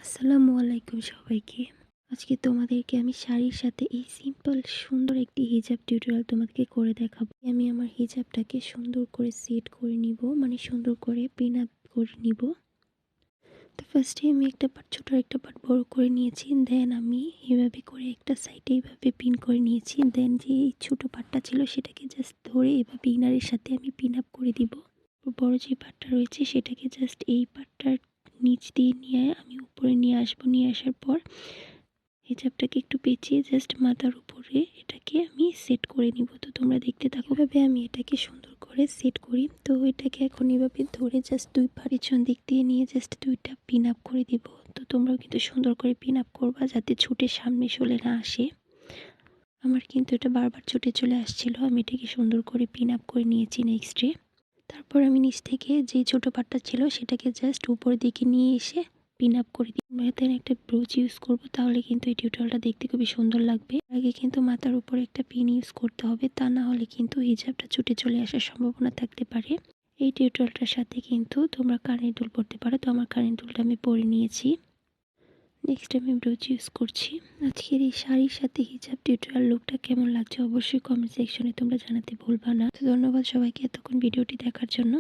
আসসালামু আলাইকুম সবাইকে। আজকে তোমাদেরকে আমি শাড়ির সাথে এই সিম্পল সুন্দর একটি হিজাব টিউটোরিয়াল তোমাদেরকে করে দেখাবো। আমি আমার হিজাবটাকে সুন্দর করে সেট করে নিব, মানে সুন্দর করে পিন আপ করে নিব। তো ফার্স্টে আমি একটা পার্ট ছোট একটা পার্ট বড় করে নিয়েছি, দেন আমি এইভাবে করে একটা সাইডে এইভাবে পিন করে নিয়েছি। দেন যে এই ছোট পার্টটা ছিল সেটাকে জাস্ট ধরে এভাবে ইনারের সাথে আমি পিন আপ করে দিব। বড় যে পার্টটা রয়েছে সেটাকে জাস্ট এই পার্টটার নিচ দিয়ে নিয়ে আমি উপরে নিয়ে আসবো। নিয়ে আসার পর হিজাবটাকে একটু পেঁচিয়ে জাস্ট মাথার উপরে এটাকে আমি সেট করে নিব। তো তোমরা দেখতে থাকো ভাবে আমি এটাকে সুন্দর করে সেট করি। তো এটাকে এখন এভাবে ধরে জাস্ট দুই পা পিছন দিক দিয়ে নিয়ে জাস্ট দুইটা পিন আপ করে দিব। তো তোমরাও কিন্তু সুন্দর করে পিন আপ করবা যাতে ছুটে সামনে চলে না আসে। আমার কিন্তু এটা বারবার ছুটে চলে আসছিল, আমি এটাকে সুন্দর করে পিন আপ করে নিয়েছি নেক্সটে। তারপর আমি নিচ থেকে যে ছোট পাটটা ছিল সেটাকে জাস্ট উপরের দিকে নিয়ে এসে পিন আপ করে দিই। এখানে একটা ব্রোচ ইউজ করব, তাহলে কিন্তু এই টিউটোরিয়ালটা দেখতে খুবই সুন্দর লাগবে। আগে কিন্তু মাথার উপরে একটা পিন ইউজ করতে হবে, তা না হলে কিন্তু হিজাবটা ছুটে চলে আসার সম্ভাবনা থাকতে পারে। এই টিউটোরিয়ালটার সাথে কিন্তু তোমরা কানের দুল পরতে পারো। তো আমার কানের দুলটা আমি পরে নিয়েছি। নেক্সট আমি ব্রোচ ইউজ করছি। আজকের এই শাড়ির সাথে হিজাব টিউটোরিয়াল লুকটা কেমন লাগছে অবশ্যই কমেন্ট সেকশনে তোমরা জানাতে ভুলবা না। তো ধন্যবাদ সবাইকে এতক্ষণ ভিডিওটি দেখার জন্য।